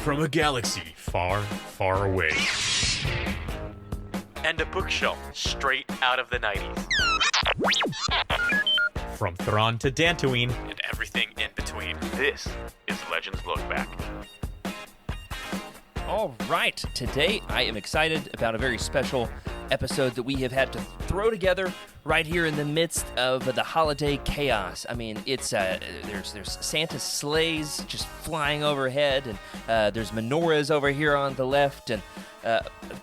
from a galaxy far, far away. And a bookshelf straight out of the 90s. From Thrawn to Dantooine And everything in between. This is Legends Lookback. All right, today I am excited about a very special episode that we have had to throw together right here in the midst of the holiday chaos. I mean, it's there's Santa's sleighs just flying overhead, and there's menorahs over here on the left, and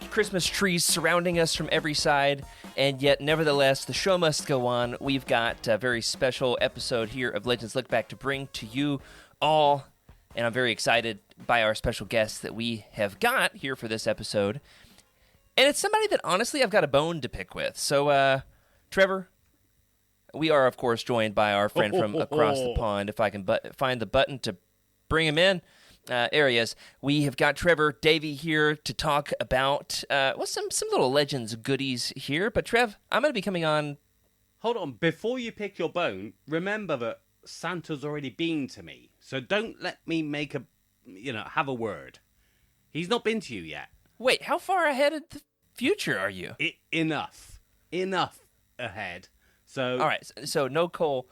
Christmas trees surrounding us from every side. And yet, nevertheless, the show must go on. We've got a very special episode here of Legends Lookback to bring to you all, and I'm very excited by our special guest that we have got here for this episode. And it's somebody that, honestly, I've got a bone to pick with. So, Trevor, we are, of course, joined by our friend from across the pond. If I can find the button to bring him in. There he is. We have got Trevor Davey here to talk about some little Legends goodies here. But, Trev, I'm going to be coming on. Hold on. Before you pick your bone, remember that Santa's already been to me. So don't let me have a word. He's not been to you yet. Wait, how far ahead of the future are you? Enough ahead. So all right, so no Cole.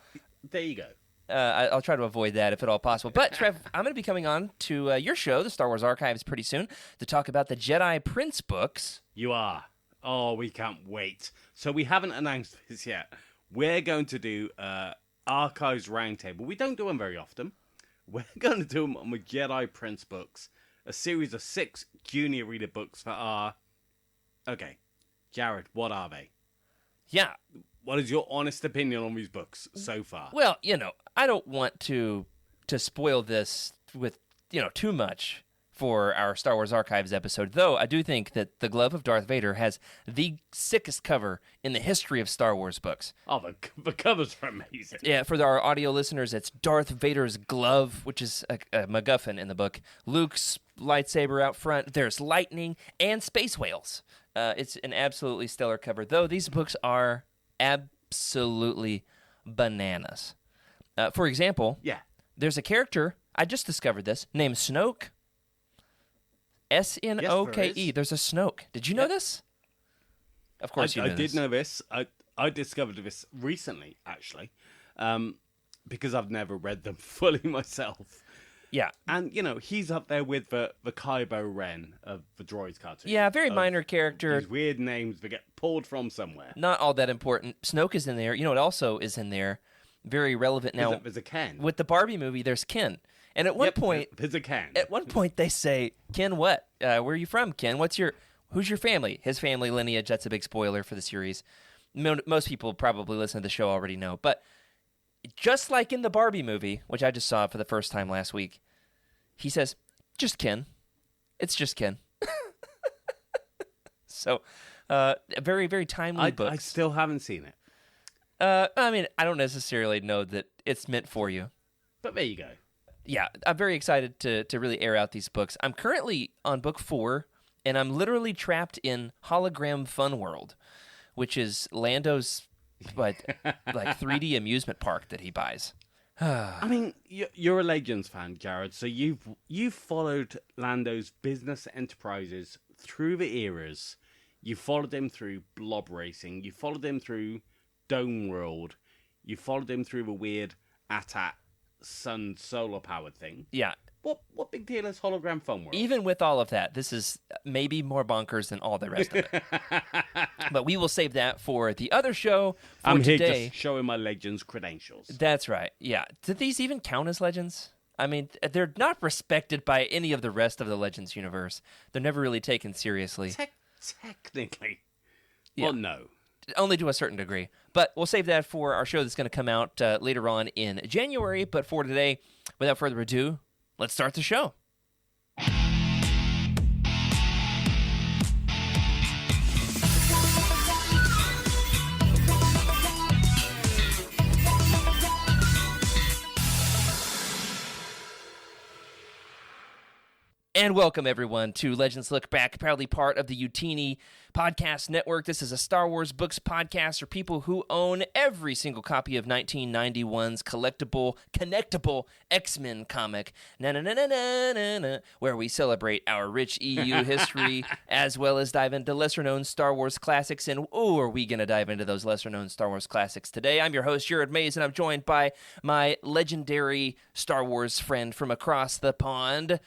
There you go. I'll try to avoid that if at all possible. But, Trev, I'm going to be coming on to your show, the Star Wars Archives, pretty soon to talk about the Jedi Prince books. You are. Oh, we can't wait. So we haven't announced this yet. We're going to do Archives Roundtable. We don't do them very often. We're going to do them on the Jedi Prince books, a series of 6 junior reader books that are... Okay, Jared, what are they? Yeah. What is your honest opinion on these books so far? Well, I don't want to spoil this with, too much for our Star Wars Archives episode, though I do think that The Glove of Darth Vader has the sickest cover in the history of Star Wars books. Oh, the covers are amazing. Yeah, for our audio listeners, it's Darth Vader's glove, which is a MacGuffin in the book, Luke's lightsaber out front, there's lightning, and space whales. It's an absolutely stellar cover, though these books are absolutely bananas. For example, there's a character, I just discovered this, named Snoke. Snoke. Yes, There's a Snoke. Did you know this? Of course you knew this. I did know this. I discovered this recently, actually, because I've never read them fully myself. Yeah. And, he's up there with the Kylo Ren of the Droids cartoon. Yeah, very minor character. These weird names that get pulled from somewhere. Not all that important. Snoke is in there. You know what also is in there? Very relevant now. There's a Ken. With the Barbie movie, there's Ken. And at one point... There's a Ken. At one point, they say, Ken what? Where are you from, Ken? Who's your family? His family lineage. That's a big spoiler for the series. Most people probably listen to the show already know. But just like in the Barbie movie, which I just saw for the first time last week, he says, just Ken. It's just Ken. So, very, very timely book. I still haven't seen it. I don't necessarily know that it's meant for you. But there you go. Yeah, I'm very excited to really air out these books. I'm currently on book 4, and I'm literally trapped in Hologram Fun World, which is Lando's like 3D amusement park that he buys. I mean, you're a Legends fan, Jared, so you've followed Lando's business enterprises through the eras. You followed him through Blob Racing. You followed him through Dome World. You followed him through the weird AT-AT sun solar powered thing. Yeah. What big deal is Hologram Fun World? Even with all of that, this is maybe more bonkers than all the rest of it. But we will save that for the other show for I'm today. here just showing my Legends credentials. That's right. Yeah. Do these even count as Legends? I mean, they're not respected by any of the rest of the Legends universe. They're never really taken seriously. Technically. Yeah. Well, no. Only to a certain degree. But we'll save that for our show that's going to come out later on in January. But for today, without further ado, let's start the show. And welcome, everyone, to Legends Lookback, proudly part of the Youtini Podcast Network. This is a Star Wars books podcast for people who own every single copy of 1991's connectable X-Men comic, where we celebrate our rich EU history, as well as dive into lesser-known Star Wars classics. And, are we going to dive into those lesser-known Star Wars classics today? I'm your host, Jared Mays, and I'm joined by my legendary Star Wars friend from across the pond,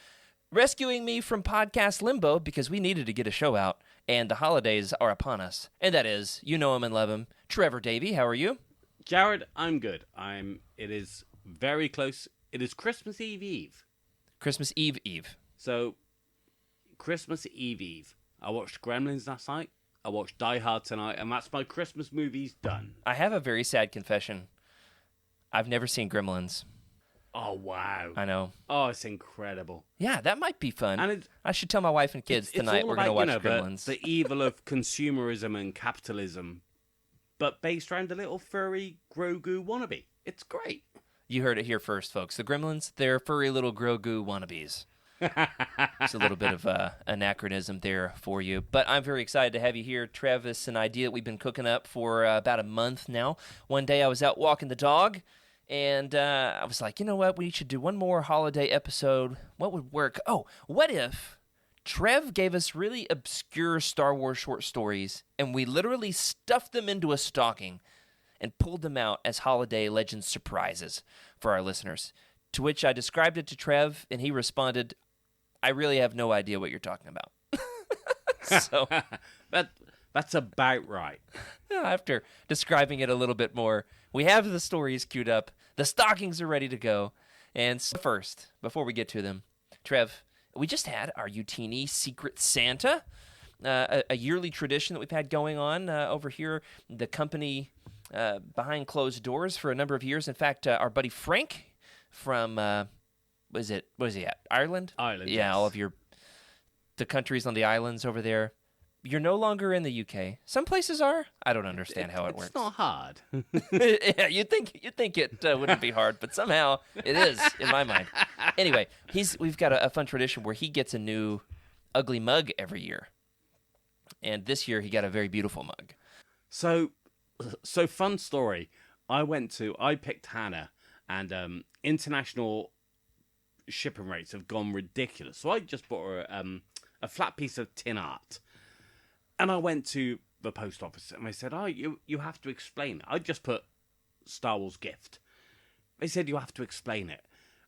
rescuing me from podcast limbo because we needed to get a show out, and the holidays are upon us. And that is, you know him and love him, Trevor Davey. How are you? Jared, I'm good. It is very close. It is Christmas Eve. Christmas Eve. So, Christmas Eve. I watched Gremlins last night. I watched Die Hard tonight, and that's my Christmas movies done. I have a very sad confession. I've never seen Gremlins. Oh, wow. I know. Oh, it's incredible. Yeah, that might be fun. And I should tell my wife and kids tonight we're going to watch Gremlins. The evil of consumerism and capitalism, but based around a little furry Grogu wannabe. It's great. You heard it here first, folks. The Gremlins, they're furry little Grogu wannabes. It's a little bit of an anachronism there for you. But I'm very excited to have you here, Travis. An idea that we've been cooking up for about a month now. One day I was out walking the dog, and I was like, you know what? We should do one more holiday episode. What would work? Oh, what if Trev gave us really obscure Star Wars short stories, and we literally stuffed them into a stocking and pulled them out as holiday Legends surprises for our listeners? To which I described it to Trev, and he responded, I really have no idea what you're talking about. So that's about right. After describing it a little bit more, we have the stories queued up. The stockings are ready to go. And first, before we get to them, Trev, we just had our Youtini Secret Santa, a yearly tradition that we've had going on over here. The company behind closed doors for a number of years. In fact, our buddy Frank from, was he at? Ireland? Ireland, yeah, yes. All of the countries on the islands over there. You're no longer in the UK. Some places are. I don't understand how it works. It's not hard. Yeah, you'd think it wouldn't be hard, but somehow it is in my mind. Anyway, we've got a fun tradition where he gets a new ugly mug every year, and this year he got a very beautiful mug. So fun story. I picked Hannah, and international shipping rates have gone ridiculous. So I just bought her a flat piece of tin art. And I went to the post office and they said, you have to explain it. I just put Star Wars gift. They said, you have to explain it.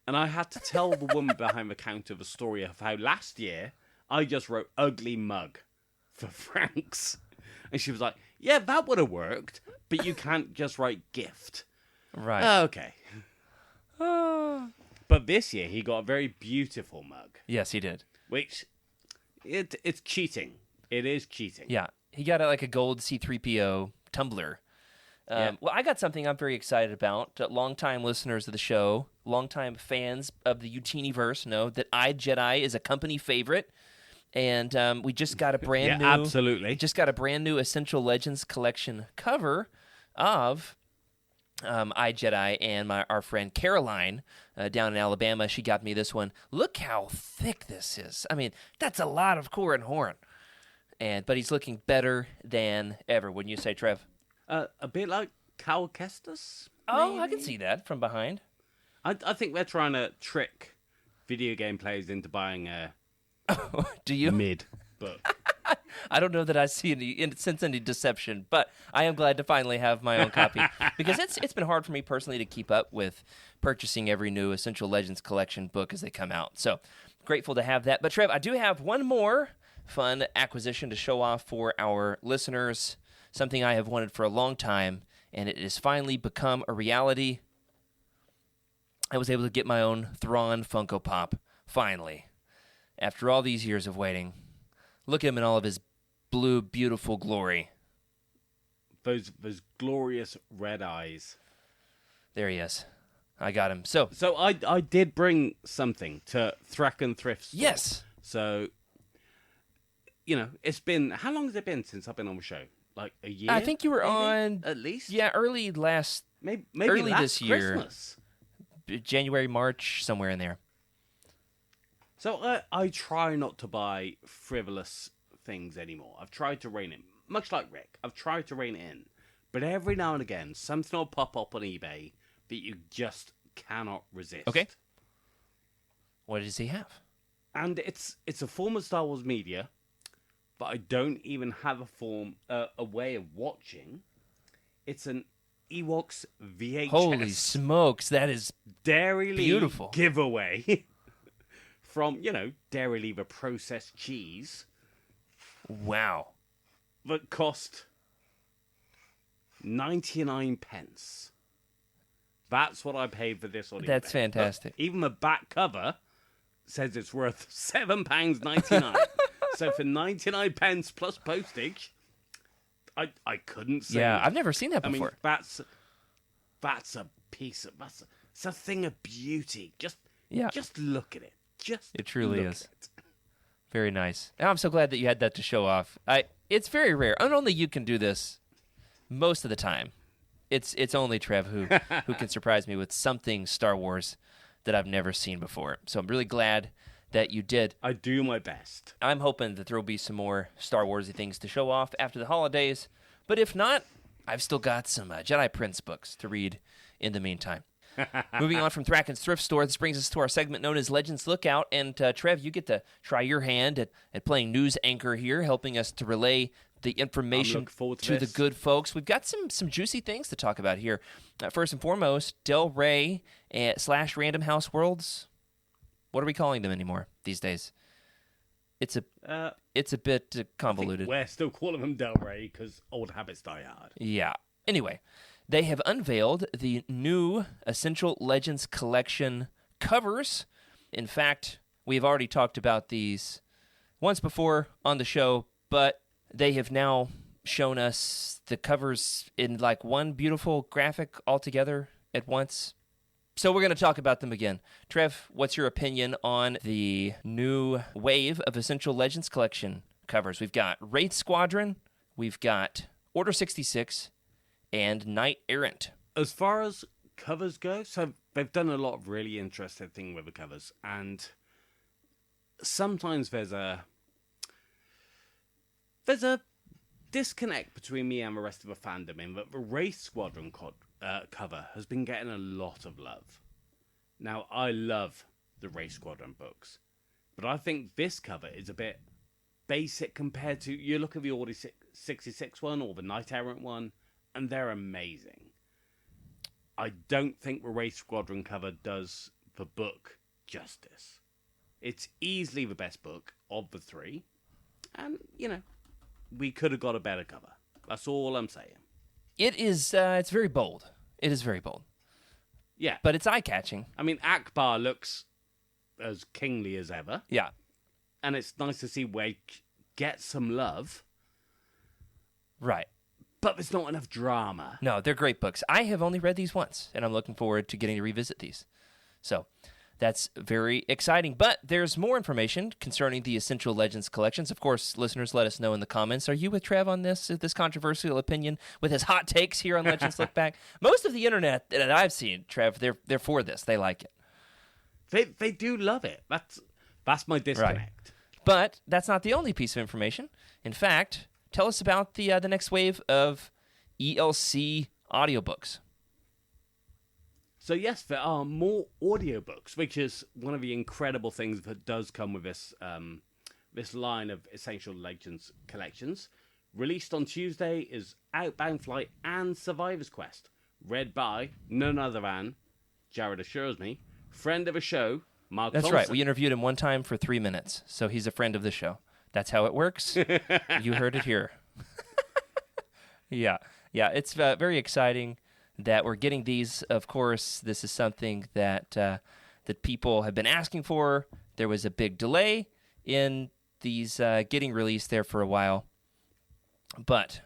And I had to tell the woman behind the counter the story of how last year I just wrote ugly mug for Frank's. And she was like, yeah, that would have worked, but you can't just write gift. Right. Okay. But this year he got a very beautiful mug. Yes, he did. Which, it's cheating. It is cheating. Yeah, he got like a gold C-3PO tumbler. Yeah. Well, I got something I'm very excited about. Longtime listeners of the show, longtime fans of the Youtini verse know that iJedi is a company favorite, and we just got a brand new. Absolutely. Just got a brand new Essential Legends collection cover of iJedi, and our friend Caroline down in Alabama. She got me this one. Look how thick this is. I mean, that's a lot of core and horn. But he's looking better than ever, wouldn't you say, Trev? A bit like Cal Kestis. Oh, I can see that from behind. I think they're trying to trick video game players into buying a Do you? mid book. I don't know that I sense any deception, but I am glad to finally have my own copy because it's been hard for me personally to keep up with purchasing every new Essential Legends collection book as they come out. So grateful to have that. But Trev, I do have one more fun acquisition to show off for our listeners, something I have wanted for a long time, and it has finally become a reality. I was able to get my own Thrawn Funko Pop, finally, after all these years of waiting. Look at him in all of his blue, beautiful glory. Those glorious red eyes. There he is. I got him. So I did bring something to Thraken Thrift Store. Yes. So, it's been, how long has it been since I've been on the show? Like a year? I think you were maybe? on At least? Yeah, early Maybe early last this year. Christmas. January, March, somewhere in there. So I try not to buy frivolous things anymore. I've tried to rein it, much like Rick. I've tried to rein it in, but every now and again, something will pop up on eBay that you just cannot resist. Okay. What does he have? And it's a form of Star Wars media, but I don't even have a way of watching. It's an Ewoks VHS. Holy smokes, that is Dairy beautiful. Giveaway from, Dairy Lever processed cheese wow. that cost 99 pence. That's what I paid for this on eBay. That's fantastic. But even the back cover says it's worth £7.99. So for 99 pence plus postage, I couldn't say. Yeah, I've never seen that I mean, before. that's a piece of it's a thing of beauty. Just look at it. It truly look is. at it. Very nice. And I'm so glad that you had that to show off. It's very rare. Not only you can do this most of the time. It's only Trev who can surprise me with something Star Wars that I've never seen before. So I'm really glad that you did. I do my best. I'm hoping that there will be some more Star Warsy things to show off after the holidays. But if not, I've still got some Jedi Prince books to read in the meantime. Moving on from Thracken's Thrift Store, this brings us to our segment known as Legends Lookout. And Trev, you get to try your hand at playing news anchor here, helping us to relay the information to the good folks. We've got some juicy things to talk about here. First and foremost, Del Rey / Random House Worlds. What are we calling them anymore these days? It's a bit convoluted. We're still calling them Del Rey because old habits die hard. Yeah. Anyway, they have unveiled the new Essential Legends Collection covers. In fact, we've already talked about these once before on the show, but they have now shown us the covers in like one beautiful graphic altogether at once. So we're going to talk about them again. Trev, what's your opinion on the new wave of Essential Legends Collection covers? We've got Wraith Squadron, we've got Order 66, and Knight Errant. As far as covers go, so they've done a lot of really interesting things with the covers, and sometimes there's a disconnect between me and the rest of the fandom in that the Wraith Squadron cover has been getting a lot of love. Now, I love the Wraith Squadron books, but I think this cover is a bit basic compared to, you look at the Order 66 one or the Knight Errant one, and they're amazing. I don't think the Wraith Squadron cover does the book justice. It's easily the best book of the three, and, we could have got a better cover. That's all I'm saying. It is, it's very bold. It is very bold. Yeah. But it's eye-catching. I mean, Akbar looks as kingly as ever. Yeah. And it's nice to see Wake get some love. Right. But there's not enough drama. No, they're great books. I have only read these once, and I'm looking forward to getting to revisit these. So that's very exciting. But there's more information concerning the Essential Legends collections. Of course, listeners, let us know in the comments. Are you with Trev on this controversial opinion with his hot takes here on Legends Lookback? Most of the internet that I've seen, Trev, they're for this. They like it. They do love it. That's my disconnect. Right. But that's not the only piece of information. In fact, tell us about the next wave of ELC audiobooks. So yes, there are more audiobooks, which is one of the incredible things that does come with this this line of Essential Legends collections. Released on Tuesday is Outbound Flight and Survivor's Quest, read by none other than, Jared assures me, friend of the show, Mark That's Thompson. right. We interviewed him one time for 3 minutes, so he's a friend of the show. That's how it works. You heard it here. Yeah, it's very exciting that we're getting these. Of course, this is something that that people have been asking for. There was a big delay in these getting released there for a while, but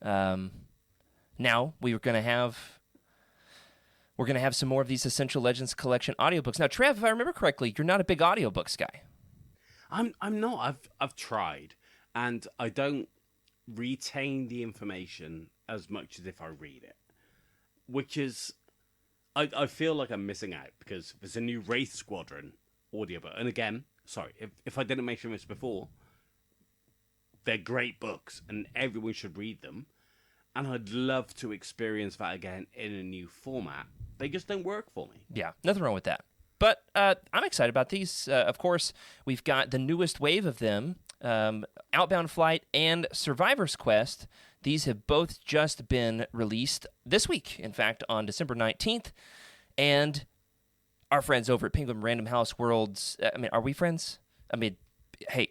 now we're going to have some more of these Essential Legends collection audiobooks. Now, Trev, if I remember correctly, you're not a big audiobooks guy. I'm not. I've tried, and I don't retain the information as much as if I read it. Which is, I feel like I'm missing out because there's a new Wraith Squadron audiobook. And again, if I didn't mention this before, they're great books and everyone should read them. And I'd love to experience that again in a new format. They just don't work for me. Yeah, nothing wrong with that. But I'm excited about these. Of course, we've got the newest wave of them, Outbound Flight and Survivor's Quest. These have both just been released this week, in fact, on December 19th. And our friends over at Penguin Random House Worlds, are we friends? Hey,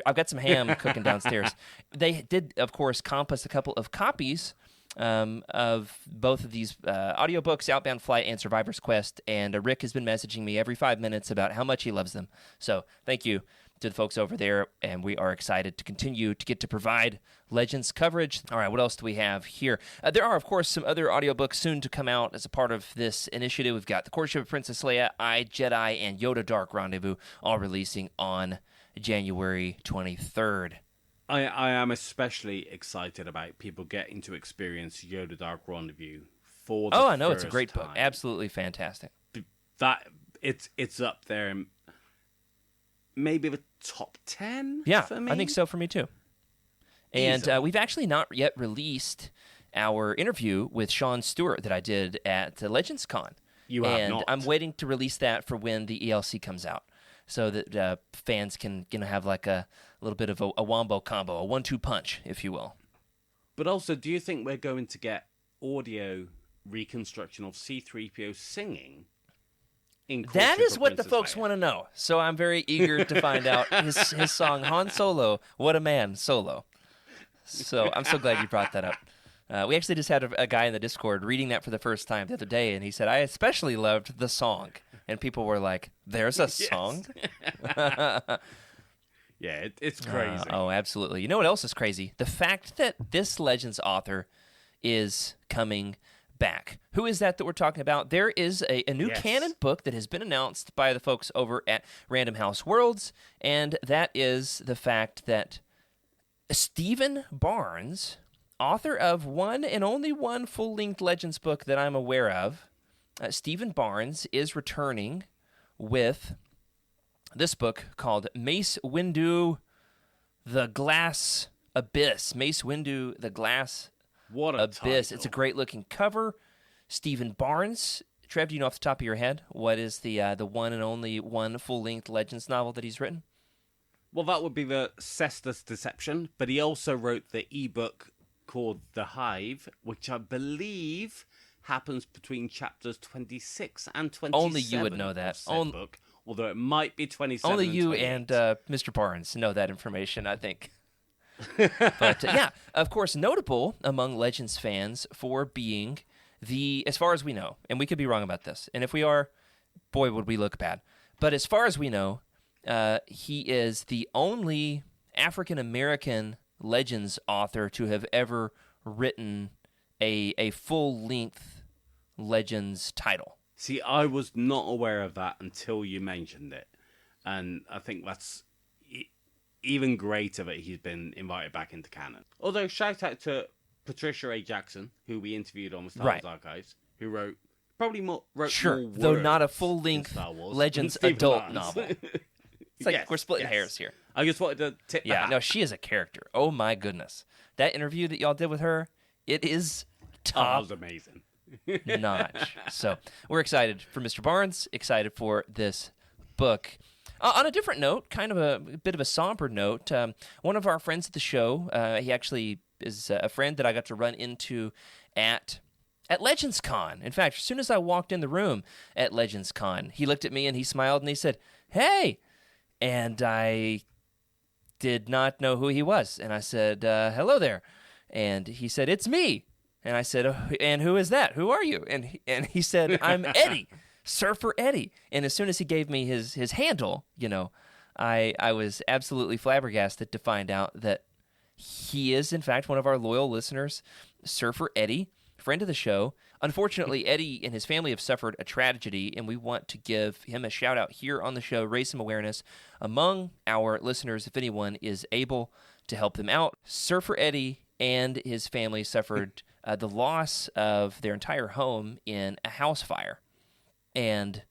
I've got some ham cooking downstairs. They did, of course, compass a couple of copies of both of these audiobooks, Outbound Flight and Survivor's Quest, and Rick has been messaging me every 5 minutes about how much he loves them. So thank you to the folks over there, and we are excited to continue to get to provide Legends coverage. All right, what else do we have here? There are, of course, some other audiobooks soon to come out as a part of this initiative. We've got The Courtship of Princess Leia, I, Jedi, and Yoda Dark Rendezvous, all releasing on January 23rd. I am especially excited about people getting to experience Yoda Dark Rendezvous for the I know it's a first great time. book. Absolutely fantastic. That it's up there, in maybe the top 10. Yeah, for me. I think so for me too. And we've actually not yet released our interview with Sean Stewart that I did at Legends Con. You have not. I'm waiting to release that for when the ELC comes out, so that fans can have like a little bit of a wombo combo, a 1-2 punch, if you will. But also, do you think we're going to get audio reconstruction of C-3PO singing? That is what the folks want to know. So I'm very eager to find out his song Han Solo, What a Man Solo. So I'm so glad you brought that up. We actually just had a guy in the Discord reading that for the first time the other day, and he said, I especially loved the song. And people were like, there's a song? Yeah, it's crazy. Oh, absolutely. You know what else is crazy? The fact that this Legends author is coming back. Who is that we're talking about? There is a new canon book that has been announced by the folks over at Random House Worlds, and that is the fact that Stephen Barnes, author of one and only one full-length Legends book that I'm aware of, Stephen Barnes is returning with this book called Mace Windu, The Glass Abyss. Mace Windu, The Glass What a Abyss. title. It's a great-looking cover. Stephen Barnes. Trev, do you know off the top of your head what is the one and only one full-length Legends novel that he's written? Well, that would be the Cestus Deception, but he also wrote the ebook called The Hive, which I believe happens between chapters 26 and 27. Only you would know that. Book, although it might be 27. Only you 28. and Mr. Barnes know that information, I think. But yeah, of course, notable among Legends fans for being as far as we know, and we could be wrong about this, and if we are, boy, would we look bad. But as far as we know, he is the only African-American Legends author to have ever written a full-length Legends title. See, I was not aware of that until you mentioned it, and I think that's even greater that he's been invited back into canon. Although, shout out to Patricia A. Jackson, who we interviewed on the Star Wars Archives, who wrote more though not a full-length Legends adult Barnes. novel. It's like we're splitting hairs here. I just wanted to tip that. No, she is a character. Oh my goodness. That interview that y'all did with her, it is top that was amazing. notch. So we're excited for Mr. Barnes, excited for this book. On a different note, kind of a bit of a somber note, one of our friends at the show, he actually is a friend that I got to run into at Legends Con. In fact, as soon as I walked in the room at Legends Con, he looked at me and he smiled and he said, "Hey!" And I did not know who he was. And I said, "Hello there." And he said, "It's me." And I said, "Oh, and who is that? Who are you?" And he said, "I'm Eddie, Surfer Eddie." And as soon as he gave me his handle, I was absolutely flabbergasted to find out that he is, in fact, one of our loyal listeners, Surfer Eddie, friend of the show. Unfortunately, Eddie and his family have suffered a tragedy, and we want to give him a shout-out here on the show, raise some awareness among our listeners if anyone is able to help them out. Surfer Eddie and his family suffered the loss of their entire home in a house fire. And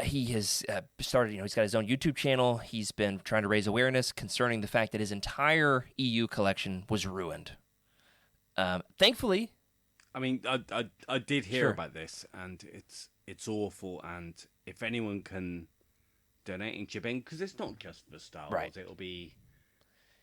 he has started, he's got his own YouTube channel. He's been trying to raise awareness concerning the fact that his entire EU collection was ruined. Thankfully, I mean, I did hear Sure. about this, and it's awful. And if anyone can donate and chip in, because it's not just for Star Wars, Right. it'll be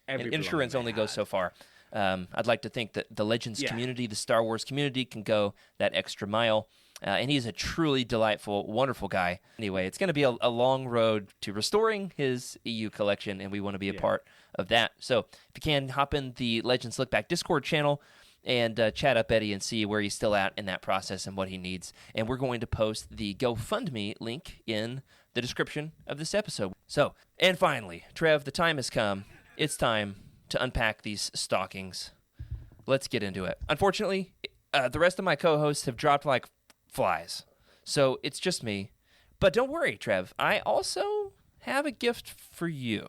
and every insurance only goes so far. I'd like to think that the Legends Yeah. community, the Star Wars community, can go that extra mile. And he's a truly delightful, wonderful guy. Anyway, it's going to be a long road to restoring his EU collection, and we want to be a part of that. So if you can, hop in the Legends Lookback Discord channel and chat up Eddie and see where he's still at in that process and what he needs. And we're going to post the GoFundMe link in the description of this episode. So, and finally, Trev, the time has come. It's time to unpack these stockings. Let's get into it. Unfortunately, the rest of my co-hosts have dropped like flies, so it's just me. But don't worry, Trev. I also have a gift for you.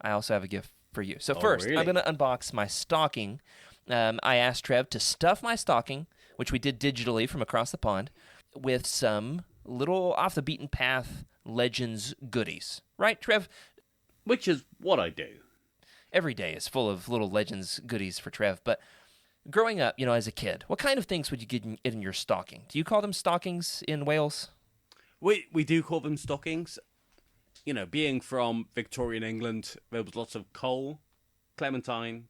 So first, really? I'm going to unbox my stocking. I asked Trev to stuff my stocking, which we did digitally from across the pond, with some little off-the-beaten-path Legends goodies. Right, Trev? Which is what I do. Every day is full of little Legends goodies for Trev, but growing up, as a kid, what kind of things would you get in your stocking? Do you call them stockings in Wales? We do call them stockings. Being from Victorian England, there was lots of coal, clementine,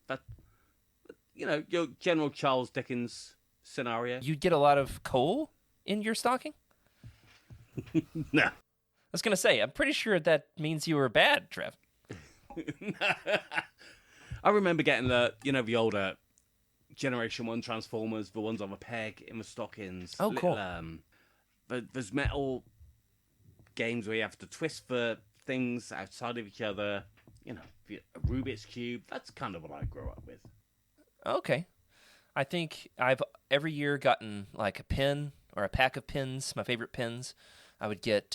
that, your general Charles Dickens scenario. You'd get a lot of coal in your stocking? No. I was going to say, I'm pretty sure that means you were bad, Trev. I remember getting the older Generation 1 Transformers, the ones on the peg in the stockings. Oh, cool. There's metal games where you have to twist for things outside of each other. A Rubik's Cube. That's kind of what I grew up with. Okay. I think I've every year gotten like a pin or a pack of pins, my favorite pins. I would get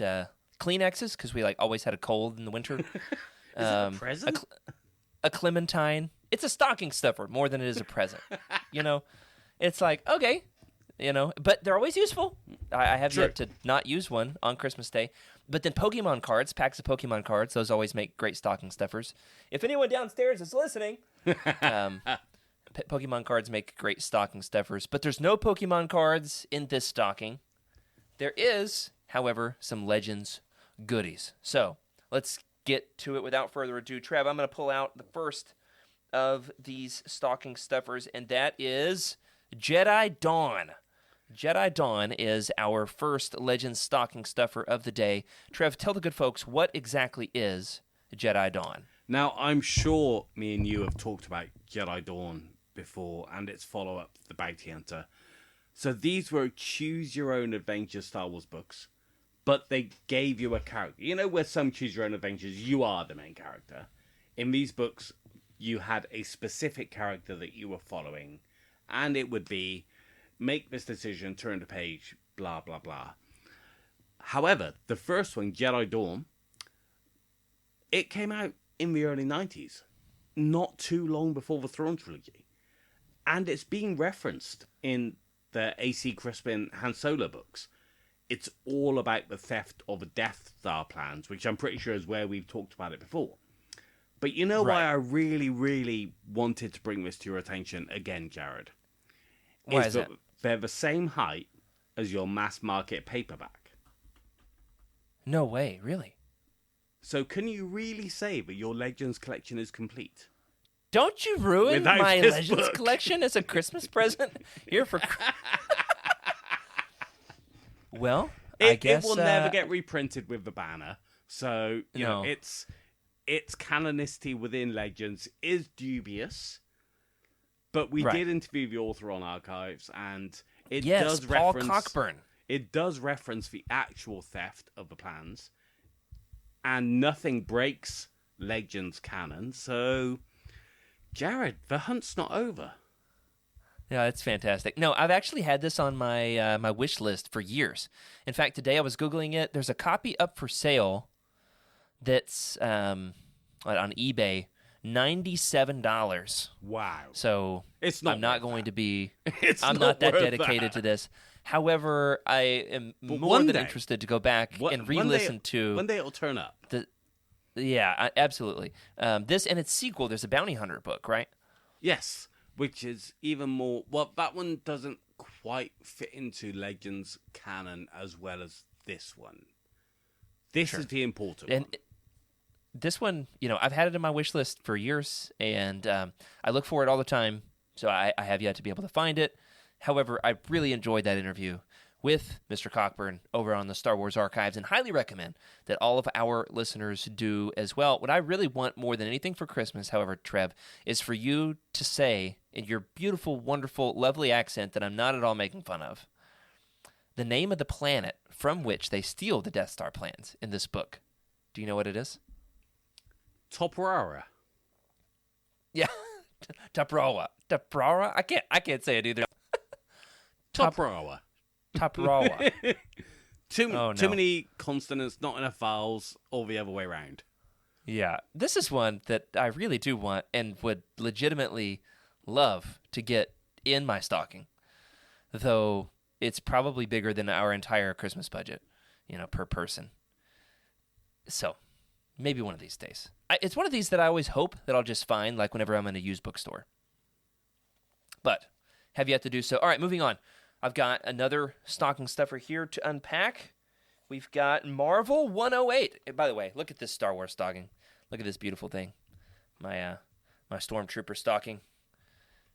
Kleenexes because we always had a cold in the winter. Is it a present? A clementine. It's a stocking stuffer more than it is a present. It's like, okay, but they're always useful. I have Sure. yet to not use one on Christmas Day. But then Pokemon cards, packs of Pokemon cards, those always make great stocking stuffers. If anyone downstairs is listening, Pokemon cards make great stocking stuffers. But there's no Pokemon cards in this stocking. There is, however, some Legends goodies. So let's get to it without further ado. Trev, I'm going to pull out the first of these stocking stuffers, and that is Jedi Dawn. Jedi Dawn is our first Legends stocking stuffer of the day. Trev, tell the good folks what exactly is Jedi Dawn. Now, I'm sure me and you have talked about Jedi Dawn before and its follow-up, The Bounty Hunter. So these were choose-your-own-adventure Star Wars books, but they gave you a character. Where some choose-your-own adventures, you are the main character. In these books, you had a specific character that you were following, and it would be, make this decision, turn the page, blah, blah, blah. However, the first one, Jedi Dawn, it came out in the early 90s, not too long before the Thrawn trilogy. And it's being referenced in the A.C. Crispin Han Solo books. It's all about the theft of the Death Star plans, which I'm pretty sure is where we've talked about it before. But you know why I really, really wanted to bring this to your attention again, Jared? Why is that that? they're the same height as your mass market paperback. No way, really? So can you really say that your Legends collection is complete? Don't you ruin Without my this Legends book. collection as a Christmas present here for... Well, I guess... It will never get reprinted with the banner. So, you know, No. its canonicity within Legends is dubious. But we Right. did interview the author on Archives, and it Yes, does Paul reference... Cockburn. It does reference the actual theft of the plans. And nothing breaks Legends canon, so... Jared, the hunt's not over. Yeah, it's fantastic. No, I've actually had this on my my wish list for years. In fact, today I was Googling it. There's a copy up for sale that's on eBay, $97. Wow. So It's not I'm not worth going that. to be... It's I'm not that worth dedicated to this. However, I am But more one than day- interested to go back and re-listen to One day it'll turn up. absolutely. This and its sequel. There's a bounty hunter book, right? Yes, which is even more. Well, that one doesn't quite fit into Legends canon as well as this one. This is the important And one. this one, I've had it in my wish list for years, and I look for it all the time. So I have yet to be able to find it. However, I really enjoyed that interview with Mr. Cockburn over on the Star Wars Archives, and highly recommend that all of our listeners do as well. What I really want more than anything for Christmas, however, Trev, is for you to say in your beautiful, wonderful, lovely accent that I'm not at all making fun of, the name of the planet from which they steal the Death Star plans in this book. Do you know what it is? Toporara. Yeah, Taprawa. I can't say it either. Toporara. Taprawa. Too Oh, no. many consonants, not enough vowels, or the other way around. Yeah, this is one that I really do want and would legitimately love to get in my stocking, though it's probably bigger than our entire Christmas budget, per person. So, maybe one of these days. It's one of these that I always hope that I'll just find, like whenever I'm in a used bookstore. But have yet to do so. All right, moving on. I've got another stocking stuffer here to unpack. We've got Marvel 108. And by the way, look at this Star Wars stocking. Look at this beautiful thing. My Stormtrooper stocking.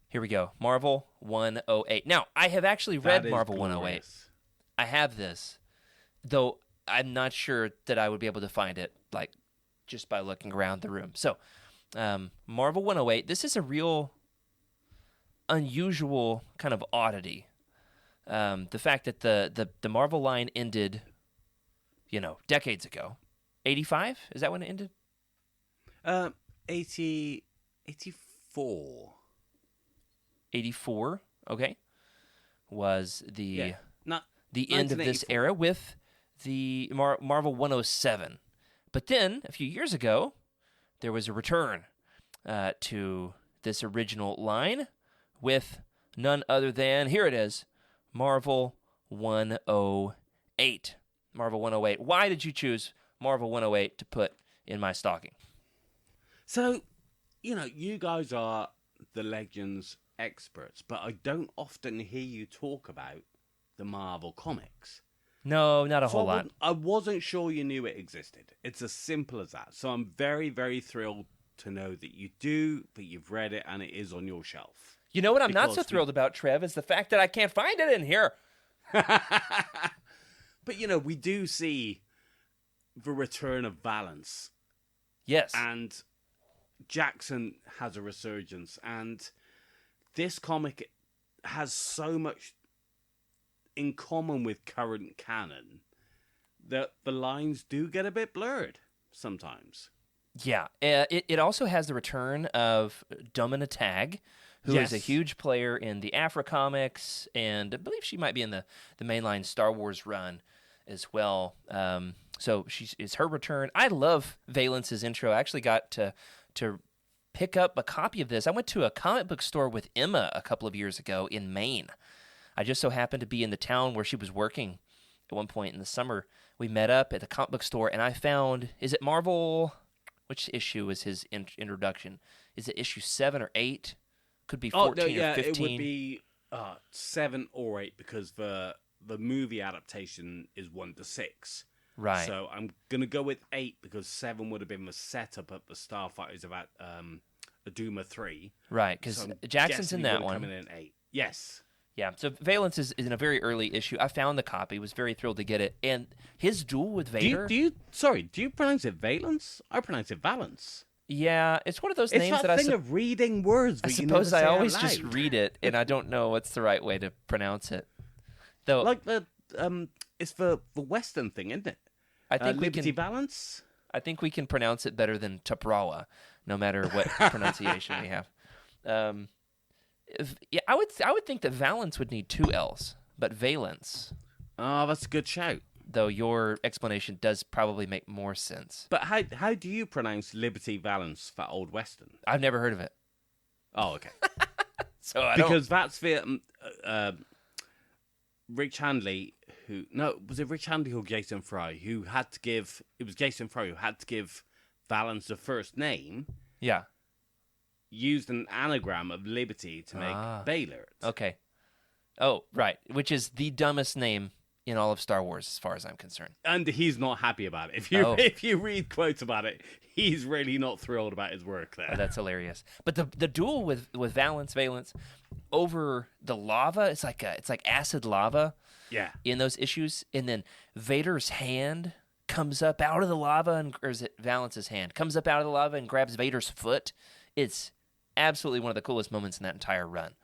Here we go. Marvel 108. Now, I have actually read That is Marvel 108. glorious. I have this, though I'm not sure that I would be able to find it, just by looking around the room. So, Marvel 108, this is a real unusual kind of oddity. The fact that the Marvel line ended, decades ago. 85? Is that when it ended? 84. 84, okay. Was the Not the end of this 1984. era with the Marvel 107. But then, a few years ago, there was a return to this original line with none other than, here it is, Marvel 108. Marvel 108. Why did you choose Marvel 108 to put in my stocking? So, you guys are the Legends experts, but I don't often hear you talk about the Marvel comics. No, not a whole lot. I wasn't sure you knew it existed. It's as simple as that. So I'm very, very thrilled to know that you do, that you've read it, and it is on your shelf. You know what I'm not so Because thrilled about, Trev, is the fact that I can't find it in here. But, we do see the return of Valance. Yes. And Jackson has a resurgence. And this comic has so much in common with current canon that the lines do get a bit blurred sometimes. Yeah. It also has the return of Domina Tag, who is a Yes. huge player in the Afra comics, and I believe she might be in the mainline Star Wars run as well. So it's her return. I love Valence's intro. I actually got to pick up a copy of this. I went to a comic book store with Emma a couple of years ago in Maine. I just so happened to be in the town where she was working at one point in the summer. We met up at the comic book store, and I found, is it Marvel? Which issue is his introduction? Is it issue 7 or 8? Could be 14 or 15. It would be 7 or 8 because the movie adaptation is 1 to 6. Right. So I'm gonna go with 8 because 7 would have been the setup at the Starfighters about Aduma 3. Right, because So I'm Jackson's guessing in he that would have one. come in at 8. Yes. Yeah, so Valence is in a very early issue. I found the copy, was very thrilled to get it. And his duel with Vader... Do you pronounce it Valence? I pronounce it Valance. Yeah, it's one of those It's names that that thing of reading words. I That you never suppose I say out always just loud. read it, and I don't know what's the right way to pronounce it. Though Like it's the Western thing, isn't it? I think we Liberty can... Valance. I think we can pronounce it better than Taprawa, no matter what pronunciation we have. I would think that Valence would need 2 L's, but Valence, Oh, that's a good shout. though your explanation does probably make more sense. But how do you pronounce Liberty Valance for Old Western? I've never heard of it, Oh, okay. so I don't. Because that's the Rich Handley, was it Rich Handley or Jason Fry who had to give? It was Jason Fry who had to give Valance the first name. Yeah. Used an anagram of Liberty to make Baylor. Okay. Oh, right. Which is the dumbest name in all of Star Wars, as far as I'm concerned. And he's not happy about it. If you read quotes about it, he's really not thrilled about his work there. Oh, that's hilarious. But the duel with Valance over the lava, it's like acid lava. Yeah. In those issues, and then Vader's hand comes up out of the lava, or is it Valance's hand comes up out of the lava and grabs Vader's foot? It's absolutely one of the coolest moments in that entire run.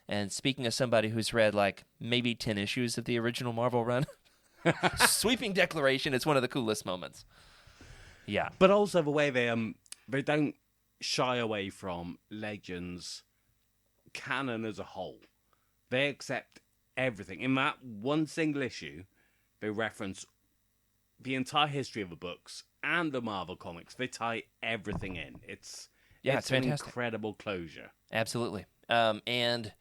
And speaking of somebody who's read like maybe 10 issues of the original Marvel run, sweeping declaration, it's one of the coolest moments. Yeah. But also the way they don't shy away from Legends canon as a whole. They accept everything. In that one single issue, they reference the entire history of the books and the Marvel comics. They tie everything in. It's fantastic. An incredible closure. Absolutely. And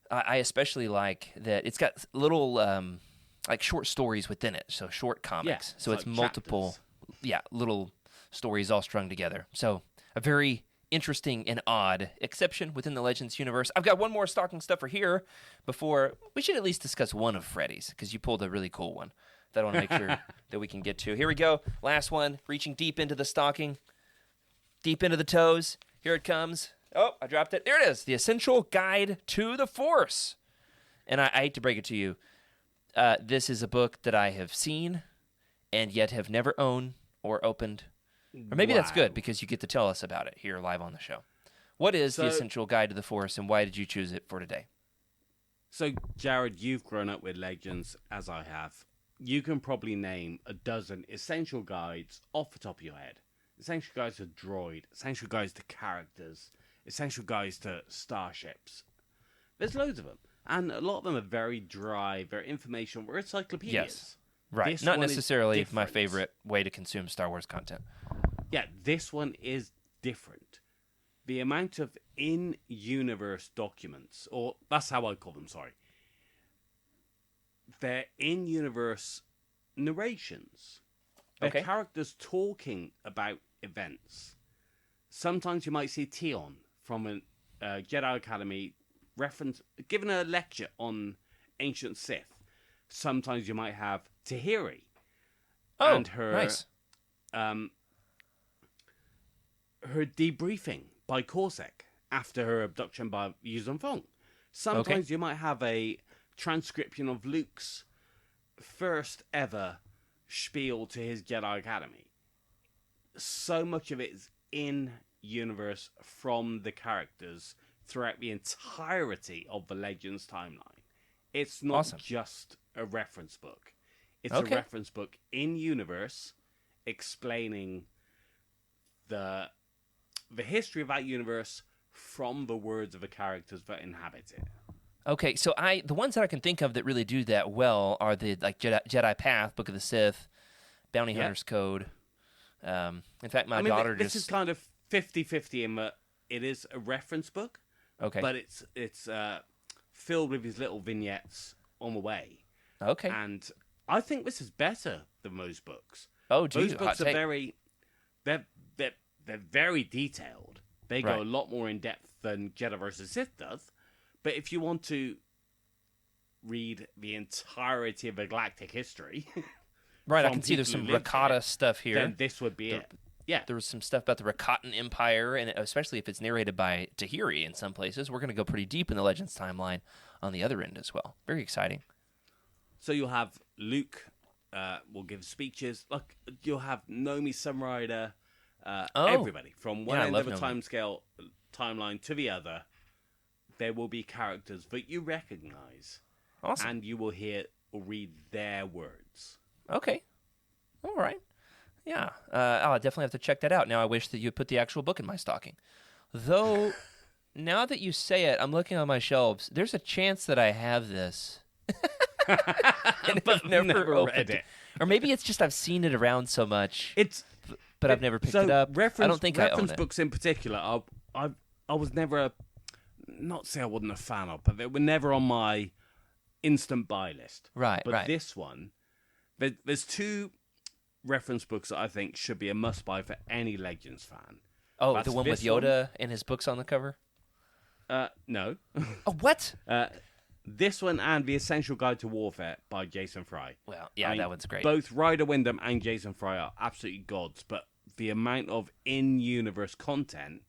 I especially like that it's got little like short stories within it, so short comics. Yeah, so it's like multiple, little stories all strung together. So a very interesting and odd exception within the Legends universe. I've got one more stocking stuffer here before we should at least discuss one of Freddy's, because you pulled a really cool one that I want to make sure that we can get to. Here we go. Last one, reaching deep into the stocking, deep into the toes. Here it comes. Oh, I dropped it. There it is. The Essential Guide to the Force. And I hate to break it to you. This is a book that I have seen and yet have never owned or opened. Or maybe that's good, because you get to tell us about it here live on the show. What is the Essential Guide to the Force, and why did you choose it for today? So, Jared, you've grown up with Legends, as I have. You can probably name a dozen essential guides off the top of your head. Essential guides to droid, essential guides to characters, essential guides to starships. There's loads of them. And a lot of them are very dry, very informational. We're encyclopedias. Yes. Right. This Not one necessarily is my different. favorite way to consume Star Wars content. Yeah, this one is different. The amount of in-universe documents, or that's how I call them, sorry. They're in-universe narrations. They're Okay. characters talking about events. Sometimes you might see Tion from a Jedi Academy giving a lecture on ancient Sith. Sometimes you might have Tahiri and her nice. Her debriefing by Corsac after her abduction by Yuzan Fong. Sometimes you might have a transcription of Luke's first ever spiel to his Jedi Academy. So much of it is in universe from the characters throughout the entirety of the Legends timeline. It's not Awesome. just a reference book. It's a reference book in universe explaining the history of that universe from the words of the characters that inhabit it. Okay, so the ones that I can think of that really do that well are the like Jedi Path, Book of the Sith, Bounty Hunter's Code. In fact, my daughter this is kind of 50-50 in that it is a reference book. Okay. But it's filled with these little vignettes on the way. Okay. And I think this is better than most books. Oh, geez, Those books are they're very detailed. They go a lot more in depth than Jedi vs. Sith does. But if you want to read the entirety of the galactic history, right, I from can see there's some people who lived Rakata here, stuff here. then this would be it. Yeah. There was some stuff about the Rakatan Empire, and especially if it's narrated by Tahiri in some places. We're going to go pretty deep in the Legends timeline on the other end as well. Very exciting. So you'll have Luke will give speeches. Like you'll have Nomi Sunrider, everybody from one end of a timeline to the other. There will be characters that you recognize, Awesome. and you will hear or read their words. Okay. All right. Yeah. I'll definitely have to check that out. Now I wish that you had put the actual book in my stocking. Though, now that you say it, I'm looking on my shelves. There's a chance that I have this. And But I've never read opened it. Or maybe it's just I've seen it around so much, but I've never picked so it up. I don't think I own reference it. books in particular. I was never not say I wasn't a fan of, but they were never on my instant buy list. Right, But right. this one, there's two reference books that I think should be a must buy for any Legends fan. Oh, That's the one with this one. Yoda and his books on the cover? No. Oh, what? This one and The Essential Guide to Warfare by Jason Fry. Well, yeah, I mean, that one's great. Both Ryder Wyndham and Jason Fry are absolutely gods, but the amount of in-universe content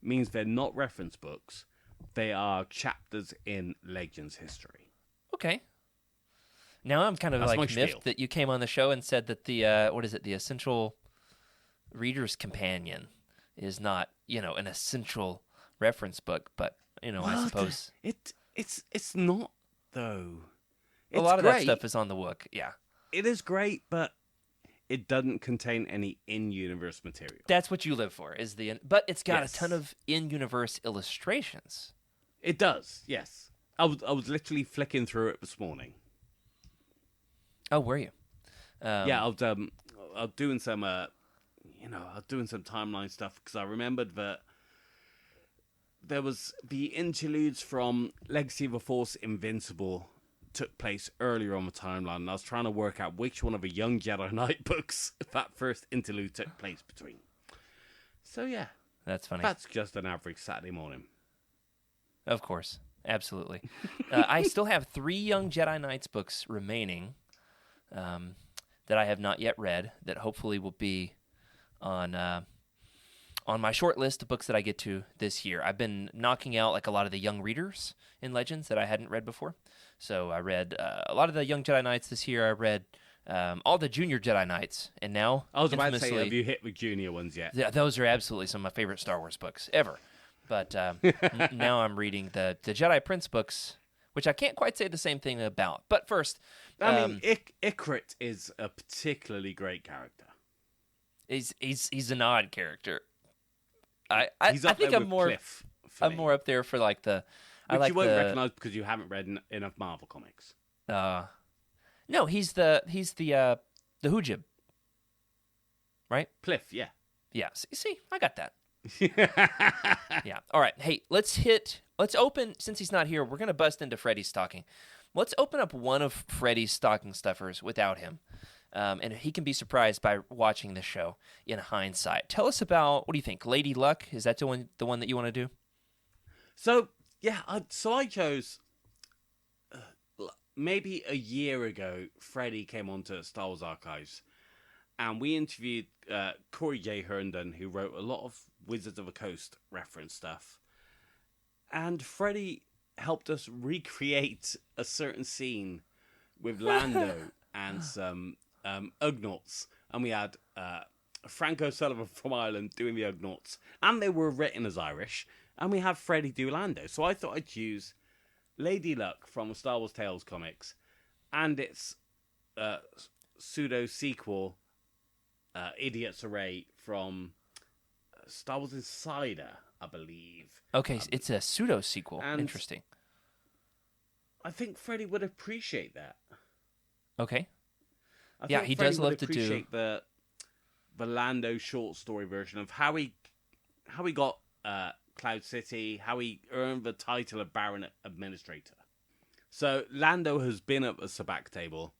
means they're not reference books. They are chapters in Legends history. Okay. Now I'm kind of That's my like spiel. miffed that you came on the show and said that the the Essential Reader's Companion is not, an essential reference book, but I suppose It's not though. a lot of that great. stuff is on the book. Yeah. It is great, but it doesn't contain any in-universe material. That's what you live for, but it's got Yes. a ton of in-universe illustrations. It does, yes. I was literally flicking through it this morning. Oh, were you? Yeah, I was doing some I was doing some timeline stuff because I remembered that there was the interludes from Legacy of the Force Invincible took place earlier on the timeline, and I was trying to work out which one of the Young Jedi Knight books that first interlude took place between. So yeah, That's funny. that's just an average Saturday morning. Of course. Absolutely. I still have 3 Young Jedi Knights books remaining that I have not yet read that hopefully will be on my short list of books that I get to this year. I've been knocking out like a lot of the young readers in Legends that I hadn't read before. So I read a lot of the Young Jedi Knights this year. I read all the Junior Jedi Knights, and now I was about to say, infamously- have you hit the junior ones yet? yeah, those are absolutely some of my favorite Star Wars books ever. But now I'm reading the Jedi Prince books, which I can't quite say the same thing about. But first, I mean, Ikrit is a particularly great character. he's an odd character. I He's up think there I'm with more Cliff for I'm me, more up there for like the I which like you won't the recognize because you haven't read enough Marvel comics. no, he's the Hujib, right? Cliff, yeah. Yeah. See, I got that. Yeah. All right. Hey, let's open, since he's not here, we're going to bust into Freddy's stocking. Let's open up one of Freddy's stocking stuffers without him. And he can be surprised by watching the show in hindsight. Tell us about, what do you think? Lady Luck? Is that the one that you want to do? So, yeah, I chose, maybe a year ago, Freddie came onto Star Wars Archives, and we interviewed Corey J. Herndon, who wrote a lot of Wizards of the Coast reference stuff. And Freddie helped us recreate a certain scene with Lando and some Ugnaughts. And we had Franco Sullivan from Ireland doing the Ugnaughts. And they were written as Irish. And we had Freddie do Lando. So I thought I'd choose Lady Luck from Star Wars Tales comics and its pseudo-sequel, Idiot's Array from Star Wars Insider, I believe. Okay, it's a pseudo sequel. and- Interesting. I think Freddie would appreciate that. Okay. I Yeah, think he Freddie does would love to do- appreciate the Lando short story version of how he got Cloud City, how he earned the title of Baron Administrator. So Lando has been at the Sabacc table,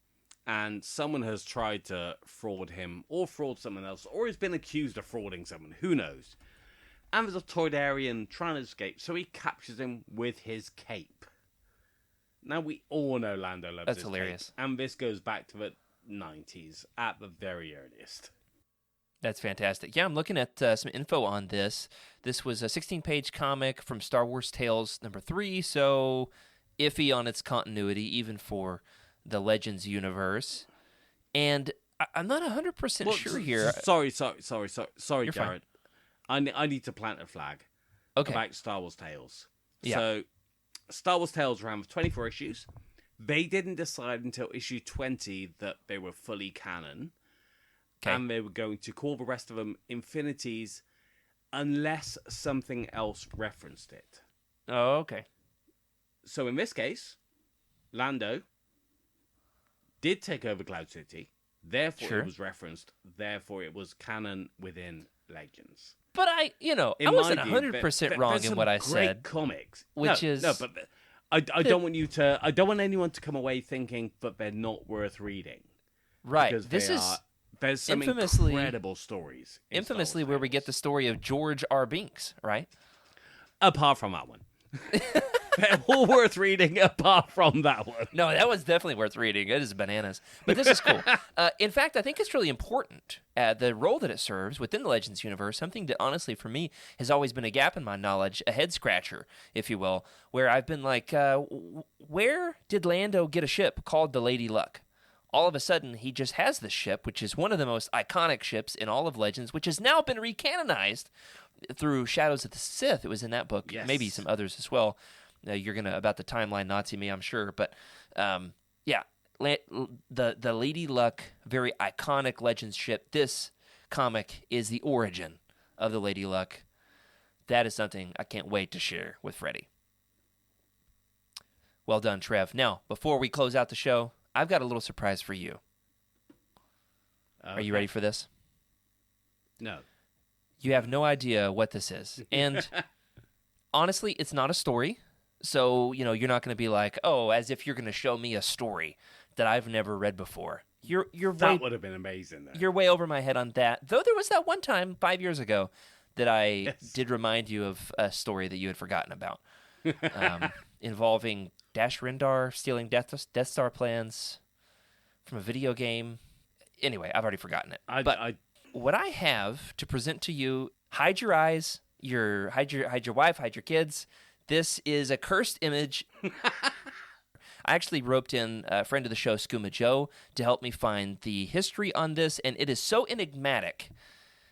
and someone has tried to fraud him, or fraud someone else, or he's been accused of frauding someone. Who knows? And there's a Toydarian trying to escape, so he captures him with his cape. Now we all know Lando loves That's his hilarious. cape, and this goes back to the 90s at the very earliest. That's fantastic. Yeah, I'm looking at some info on this. This was a 16-page comic from Star Wars Tales #3, so iffy on its continuity, even for the Legends universe. And I'm not 100% sure here. Sorry, You're fine. Jared. I need to plant a flag Okay. about Star Wars Tales. Yeah. So, Star Wars Tales ran for 24 issues. They didn't decide until issue 20 that they were fully canon. Okay. And they were going to call the rest of them Infinities unless something else referenced it. Oh, okay. So in this case, Lando did take over Cloud City. Therefore, Sure. it was referenced. Therefore, it was canon within Legends. But I In wasn't my view, 100% wrong there's in some what I great said. comics, which no, is- no, but I don't want you to. I don't want anyone to come away thinking that they're not worth reading. Right. Because This is there's some infamously- incredible stories. in Star infamously Wars where we Tales. get the story of George R. Binks, right? Apart from that one, they're all worth reading. Apart from that one. No, that was definitely worth reading. It is bananas. But this is cool. In fact, I think it's really important, the role that it serves within the Legends universe, something that honestly for me has always been a gap in my knowledge, a head scratcher, if you will, where I've been like, where did Lando get a ship called the Lady Luck? All of a sudden, he just has this ship, which is one of the most iconic ships in all of Legends, which has now been recanonized through Shadows of the Sith. It was in that book, Yes. maybe some others as well. You're going to, about the timeline Nazi me, I'm sure. But, yeah, the Lady Luck, very iconic Legends ship. This comic is the origin of the Lady Luck. That is something I can't wait to share with Freddie. Well done, Trev. Now, before we close out the show, I've got a little surprise for you. Are you ready for this? No. You have no idea what this is. And honestly, it's not a story. So, you're not going to be like, oh, as if you're going to show me a story that I've never read before. You're That would have been amazing, though. You're way over my head on that. Though there was that one time 5 years ago that I did remind you of a story that you had forgotten about, involving Dash Rendar stealing Death Star plans from a video game. Anyway, I've already forgotten it. What I have to present to you, hide your eyes, hide your wife, hide your kids. This is a cursed image. I actually roped in a friend of the show, Skooma Joe, to help me find the history on this, and it is so enigmatic.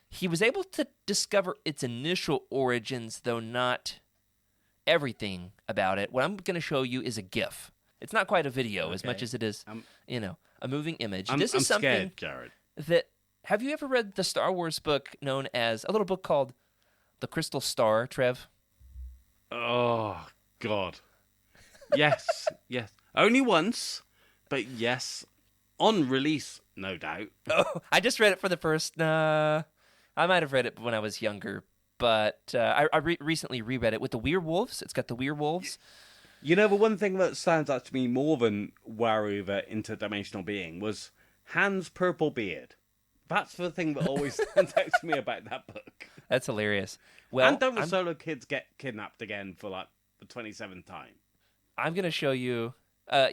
He was able to discover its initial origins, though not everything about it. What I'm going to show you is a GIF. It's not quite a video as much as it is, a moving image. This is something scared, Jared. that... Have you ever read the Star Wars book known as... a little book called The Crystal Star, Trev? Oh, God. Yes, yes. Only once, but yes. On release, no doubt. Oh, I just read it for the first... I might have read it when I was younger, but I recently reread it with the Werewolves. It's got the Werewolves. You know, the one thing that stands out to me more than Waru, the interdimensional being, was Han's purple beard. That's the thing that always stands out to me about that book. That's hilarious. Well, And don't the solo kids get kidnapped again for like the 27th time? I'm going to show you...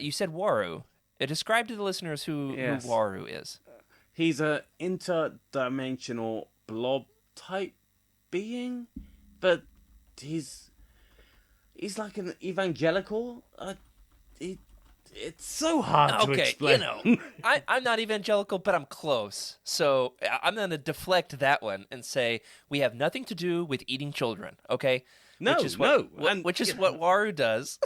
you said Waru. Describe to the listeners who Waru is. He's a interdimensional blob type being, but he's like an evangelical. It's so hard to explain. I'm not evangelical, but I'm close. So I'm going to deflect that one and say we have nothing to do with eating children. Okay? Which is what Waru does.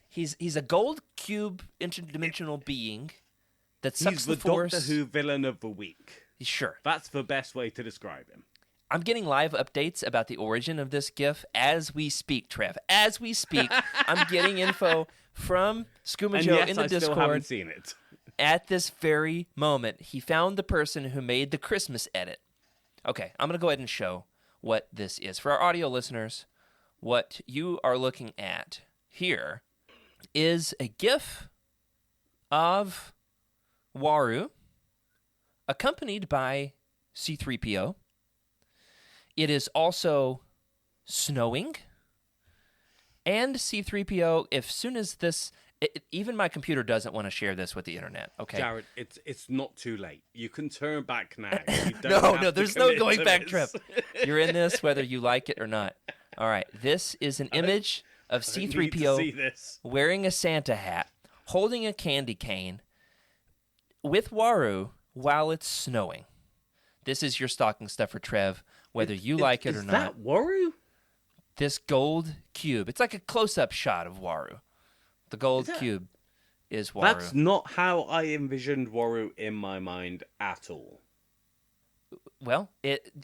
He's a gold cube interdimensional being that sucks He's the Force. Doctor Who villain of the week. Sure. That's the best way to describe him. I'm getting live updates about the origin of this GIF as we speak, Trev. As we speak, I'm getting info from Skooma Joe in the I Discord. still haven't seen it. At this very moment, he found the person who made the Christmas edit. Okay, I'm going to go ahead and show what this is. For our audio listeners, what you are looking at here is a GIF of Waru accompanied by C-3PO. It is also snowing, and C-3PO, as soon as this... even my computer doesn't want to share this with the internet, okay? Jared, it's not too late. You can turn back now. You don't No, there's no going back, Trev. You're in this whether you like it or not. All right, this is an image of C-3PO wearing a Santa hat, holding a candy cane, with Waru while it's snowing. This is your stocking stuffer, Trev, whether you like it or not. Is that Waru? This gold cube. It's like a close-up shot of Waru. The gold cube is Waru. That's not how I envisioned Waru in my mind at all. Well,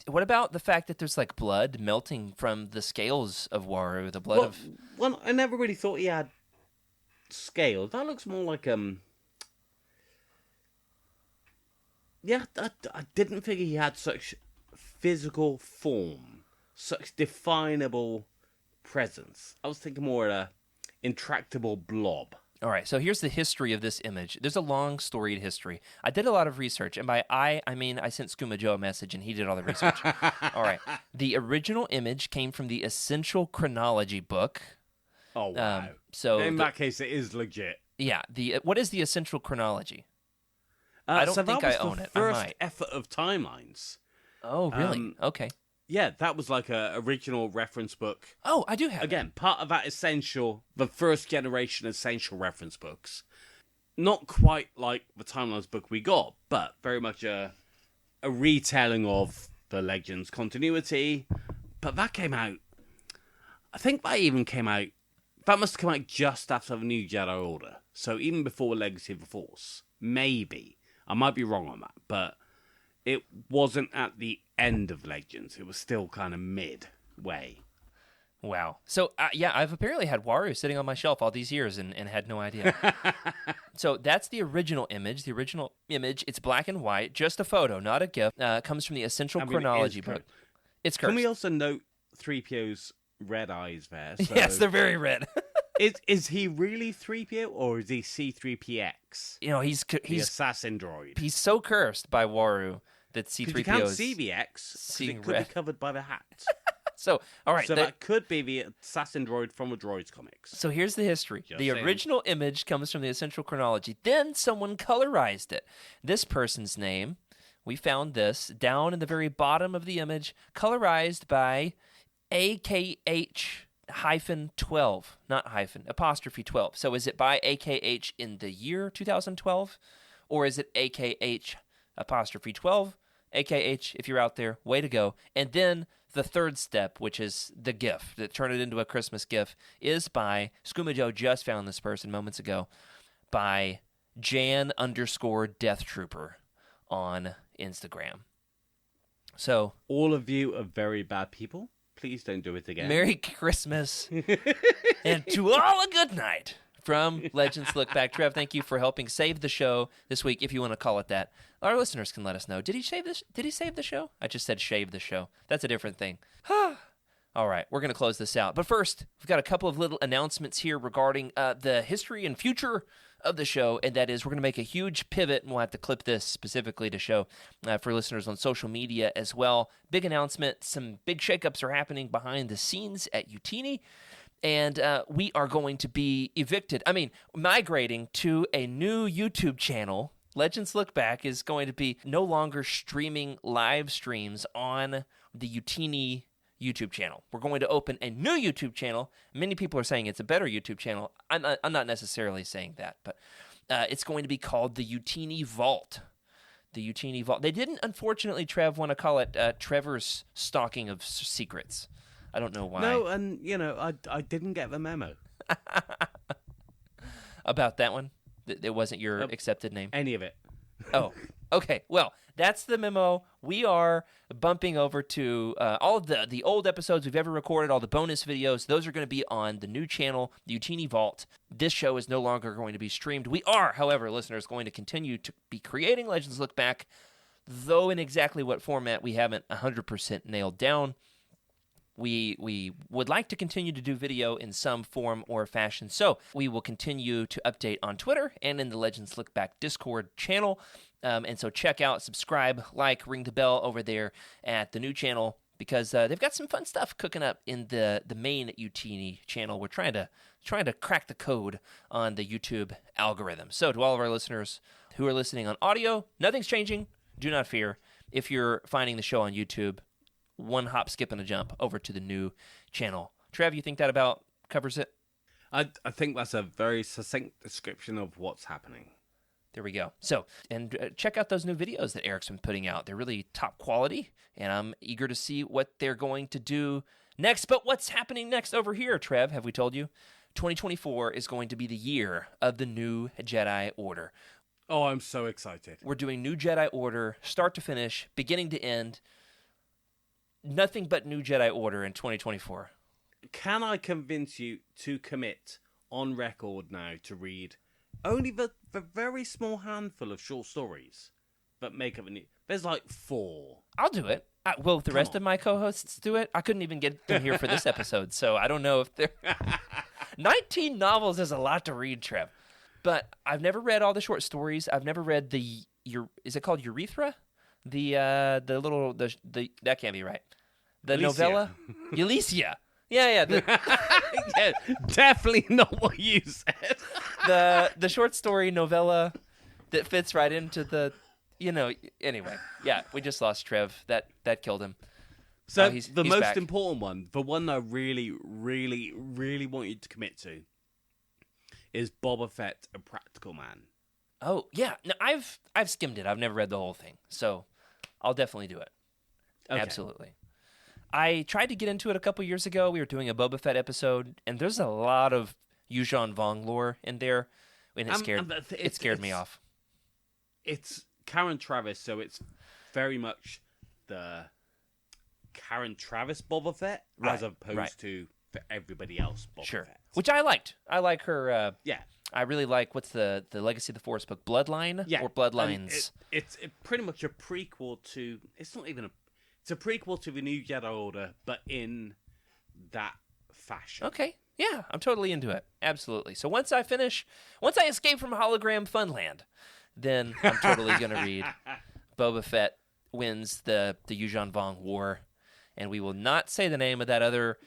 what about the fact that there's like blood melting from the scales of Waru, the blood of... Well, I never really thought he had scales. That looks more like Yeah, I didn't figure he had such physical form, such definable presence. I was thinking more intractable blob. All right, so here's the history of this image. There's a long storied history. I did a lot of research, and by I mean I sent Skooma Joe a message, and he did all the research. All right, the original image came from the Essential Chronology book. Oh, wow. So in that case, it is legit. Yeah, what is the Essential Chronology? I don't think I own it. I First might. effort of timelines. Oh, really? Okay. Yeah, that was like a original reference book. Oh, I do have it. Again, part of that the first generation essential reference books. Not quite like the timelines book we got, but very much a retelling of the Legends continuity. But that came out, I think that must have come out just after the New Jedi Order. So even before Legacy of the Force. Maybe. I might be wrong on that, but it wasn't at the end of Legends. It was still kind of midway. Wow. So, I've apparently had Waru sitting on my shelf all these years and had no idea. So that's the original image. The original image, it's black and white, just a photo, not a GIF. Comes from the Essential Chronology book. It's cursed. Can we also note 3PO's red eyes there? So yes, they're very red. Is he really 3PO or is he C3PX? You know, he's the assassin droid. He's so cursed by Waru that C3PO you can't is see the X, seeing it could red. be covered by the hat. So, all right. So that could be the assassin droid from the Droids comics. So here's the history. Just the saying. original image comes from the Essential Chronology. Then someone colorized it. This person's name, we found this down in the very bottom of the image, colorized by AKH-12, not hyphen, apostrophe 12. So is it by AKH in the year 2012? Or is it AKH apostrophe 12? AKH, if you're out there, way to go. And then the third step, which is the GIF, that turn it into a Christmas GIF, is by, Skooma Joe just found this person moments ago, by Jan_Death Trooper on Instagram. So, all of you are very bad people. Please don't do it again. Merry Christmas, and to all a good night from Legends Lookback. Trev, thank you for helping save the show this week, if you want to call it that. Our listeners can let us know. Did he save the show? I just said shave the show. That's a different thing. All right, we're going to close this out. But first, we've got a couple of little announcements here regarding the history and future of the show, and that is we're going to make a huge pivot, and we'll have to clip this specifically to show for listeners on social media as well. Big announcement. Some big shakeups are happening behind the scenes at Youtini. And we are going to be migrating to a new YouTube channel. Legends Lookback is going to be no longer streaming live streams on the Youtini YouTube channel. We're going to open a new YouTube channel. Many people are saying it's a better YouTube channel. I'm not necessarily saying that, but it's going to be called the Youtini Vault. The Youtini Vault. They didn't, unfortunately, Trev, want to call it Trevor's Stalking of Secrets. I don't know why. No, and, I didn't get the memo. About that one? It wasn't your accepted name? Any of it. Oh, okay. Well, that's the memo. We are bumping over to all of the old episodes we've ever recorded, all the bonus videos. Those are going to be on the new channel, the Youtini Vault. This show is no longer going to be streamed. We are, however, listeners, going to continue to be creating Legends Look Back, though in exactly what format we haven't 100% nailed down. We would like to continue to do video in some form or fashion, so we will continue to update on Twitter and in the Legends Look Back Discord channel. And so check out, subscribe, ring the bell over there at the new channel, because they've got some fun stuff cooking up in the main Youtini channel. We're trying to crack the code on the YouTube algorithm. So to all of our listeners who are listening on audio, nothing's changing. Do not fear. If you're finding the show on YouTube, one hop, skip, and a jump over to the new channel. Trev, you think that about covers it? I think that's a very succinct description of what's happening. There we go. So, and check out those new videos that Eric's been putting out. They're really top quality, and I'm eager to see what they're going to do next. But what's happening next over here, Trev? Have we told you? 2024 is going to be the year of the new Jedi Order. Oh, I'm so excited. We're doing new Jedi Order, start to finish, beginning to end. Nothing but new Jedi Order in 2024. Can I convince you to commit on record now to read only the very small handful of short stories that make up a new... There's like 4. I'll do it. Will the rest of my co-hosts do it? I couldn't even get them here for this episode, so I don't know if they're... 19 novels is a lot to read, Trev. But I've never read all the short stories. I've never read is it called Urethra? The that can't be right. The Alicia. novella? Ulysses. Yeah. Yeah, definitely not what you said. The short story novella that fits right into the, anyway. Yeah, we just lost Trev. That killed him. So he's most back. important one, the one I really, really, really want you to commit to, is Boba Fett, A Practical Man. Oh, yeah. No, I've skimmed it. I've never read the whole thing. So I'll definitely do it. Okay. Absolutely. I tried to get into it a couple years ago. We were doing a Boba Fett episode, and there's a lot of Yuuzhan Vong lore in there, and it scared me off. It's Karen Travis, so it's very much the Karen Travis Boba Fett, as opposed to for everybody else Boba Fett. Which I liked. I like her. Yeah. I really like, what's the Legacy of the Force book? Bloodline? Yeah. Or Bloodlines? It's pretty much a prequel to... It's not even a... It's a prequel to the New Jedi Order, but in that fashion. Okay. Yeah, I'm totally into it. Absolutely. So once I escape from Hologram Funland, then I'm totally going to read Boba Fett wins the Yuuzhan Vong War, and we will not say the name of that other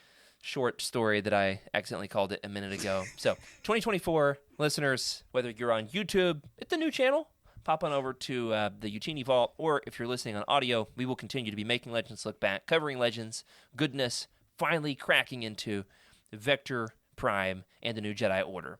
short story that I accidentally called it a minute ago. So 2024, listeners, whether you're on YouTube at the new channel, pop on over to the Youtini Vault, or if you're listening on audio, we will continue to be making Legends Look Back, covering Legends, goodness, finally cracking into Vector, Prime, and the New Jedi Order.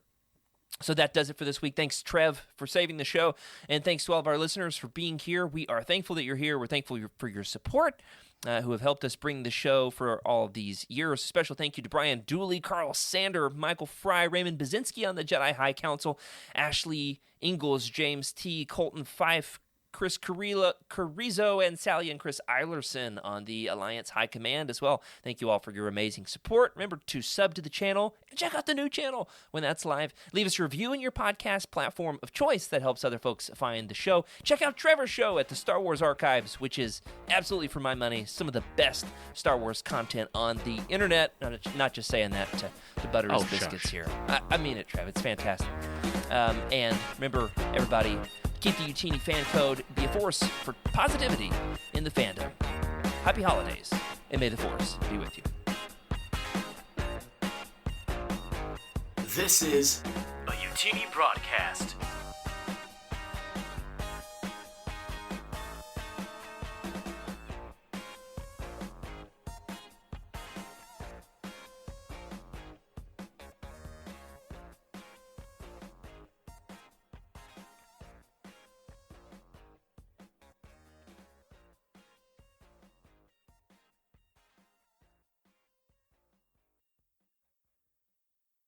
So that does it for this week. Thanks, Trev, for saving the show, and thanks to all of our listeners for being here. We are thankful that you're here. We're thankful for your support, who have helped us bring the show for all of these years. Special thank you to Brian Dooley, Carl Sander, Michael Fry, Raymond Baczynski on the Jedi High Council, Ashley Ingalls, James T., Colton Fife, Chris Carrizo, and Sally and Chris Eilerson on the Alliance High Command as well. Thank you all for your amazing support. Remember to sub to the channel and check out the new channel when that's live. Leave us a review in your podcast platform of choice that helps other folks find the show. Check out Trevor's show at the Star Wars Archives, which is absolutely, for my money, some of the best Star Wars content on the internet. Not just saying that to butter his biscuits here. I mean it, Trev. It's fantastic. And remember, everybody, keep the Youtini fan code. Be a force for positivity in the fandom. Happy holidays, and may the force be with you. This is a Youtini broadcast.